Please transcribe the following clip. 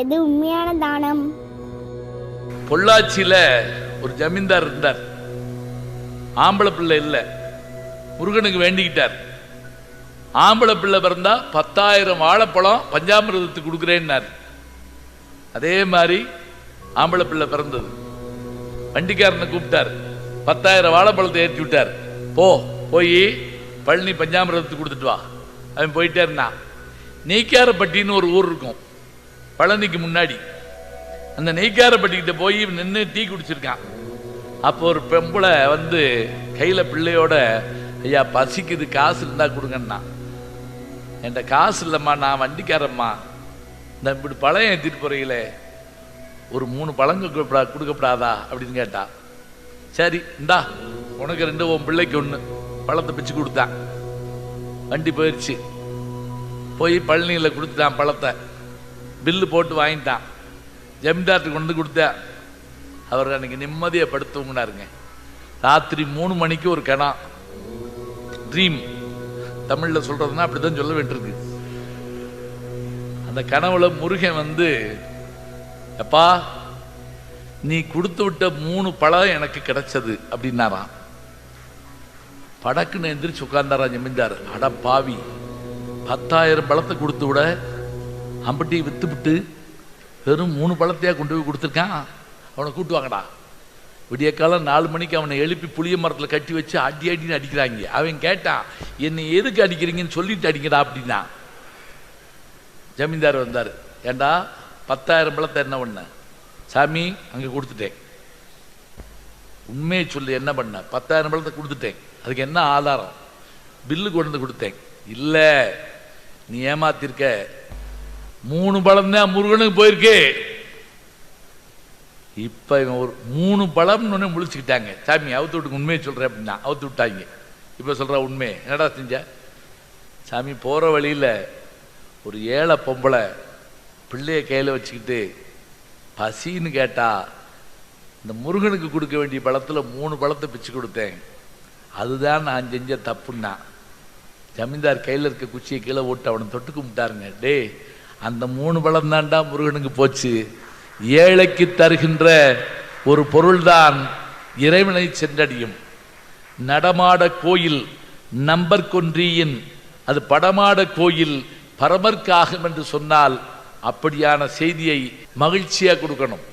எது உண்மையான தானம்? பொள்ளாச்சியில ஒரு ஜமீன்தார் இருந்தார். ஆம்பளை பிள்ளை இல்ல, முருகனுக்கு வேண்டிக்கிட்டார். ஆம்பளை பிள்ளை பிறந்தா 10,000 வாழைப்பழம் பஞ்சாமிரதத்துக்கு கொடுக்குறேன்னார். அதே மாதிரி ஆம்பளை பிள்ளை பிறந்தது. வண்டிக்காரனை கூப்பிட்டார், 10,000 வாழைப்பழத்தை ஏற்றி விட்டார். போய் பழனி பஞ்சாமிரதத்துக்கு கொடுத்துட்டு வா. அவன் போயிட்டே இருந்தான். நெய்க்காரப்பட்டின்னு ஒரு ஊர் இருக்கும் பழனிக்கு முன்னாடி. அந்த நெய்க்காரப்பட்டிக்கிட்ட போய் நின்று டீ குடிச்சிருக்கான். அப்போ ஒரு பெம்பளை வந்து கையில் பிள்ளையோட, ஐயா பசிக்குது, காசு இருந்தா கொடுங்கண்ணா. என்கிட்ட காசு இல்லைம்மா, நான் வண்டிக்காரம்மா, இந்த இப்படி பழம் ஏற்றிட்டு போறீங்களே, ஒரு 3 பழம் கொடுக்கப்படாதா அப்படின்னு கேட்டா. சரி இந்தா உனக்கு 2, உன் பிள்ளைக்கு 1 பழத்தை பிச்சு கொடுத்தான். வண்டி போயிடுச்சு. போய் பழனியில் கொடுத்தான் பழத்தை. பில்லு போட்டு வாங்கிட்டான். ஜமீன்தார்ட்டு கொண்டு கொடுத்தேன். அவர் அன்னைக்கு நிம்மதியை படுத்துவங்கனாருங்க. ராத்திரி 3 மணிக்கு ஒரு கணம், ட்ரீம் தமிழில் சொல்றதுன்னா அப்படிதான் சொல்ல வேண்டியிருக்கு. அந்த கனவுல முருகன் வந்து, அப்பா நீ கொடுத்து விட்ட 3 பழம் எனக்கு கிடைச்சது அப்படின்னாராம். படக்குன்னு எந்திரிச்சு உட்கார்ந்தாரா ஜமீன்தார். அட பாவி, 10,000 பழத்தை கொடுத்து விட அம்பட்டியை வித்துவிட்டு வெறும் 3 பழத்தையா கொண்டு போய் கொடுத்துருக்கான். அவனை கூட்டு வாங்கடா. விடிய காலம் 4 மணிக்கு அவனை எழுப்பி புளிய மரத்தில் கட்டி வச்சு அடின்னு அடிக்கிறாங்க. அவன் கேட்டான், என்னை எதுக்கு அடிக்கிறீங்கன்னு சொல்லிட்டு அடிங்கடா அப்படின்னா. ஜமீன்தார் வந்தார். ஏண்டா 10,000 பழத்தை என்ன பண்ண? சாமி அங்கே கொடுத்துட்டேன். உண்மையை சொல்லி என்ன பண்ண? 10,000 பழத்தை கொடுத்துட்டேன். அதுக்கு என்ன ஆதாரம்? பில்லு கொண்டு வந்து கொடுத்தேன். இல்லை, நீ ஏமாத்திருக்க. 3 பழம் தான் முருகனுக்கு போயிருக்கு. இப்ப இவன் ஒரு 3 பழம்னு முழிச்சுக்கிட்டாங்க. சாமி அவுத்து விட்டுக்கு உண்மையை சொல்றேன் அப்படின்னா அவுத்து விட்டாங்க. இப்ப சொல்ற உண்மை என்னடா செஞ்ச? சாமி போற வழியில ஒரு ஏழை பொம்பளை பிள்ளைய கையில வச்சுக்கிட்டு பசின்னு கேட்டா, இந்த முருகனுக்கு கொடுக்க வேண்டிய பழத்துல 3 பழத்தை பிச்சு கொடுத்தேன். அதுதான் நான் செஞ்ச தப்புன்னா. ஜமீன்தார் கையில் இருக்க குச்சியை கீழே போட்டு அவனை தொட்டு கும்பிட்டாருங்க. டே, அந்த 3 பழம் தான்டா முருகனுக்கு போச்சு. ஏழைக்கு தருகின்ற ஒரு பொருள்தான் இறைவனை சென்றடையும். நடமாட கோயில் நம்பர்கொன்றியின் அது படமாட கோயில் பரமர்க்காகும் என்று சொன்னால் அப்படியான செய்தியை மகிழ்ச்சியா கொடுக்கணும்.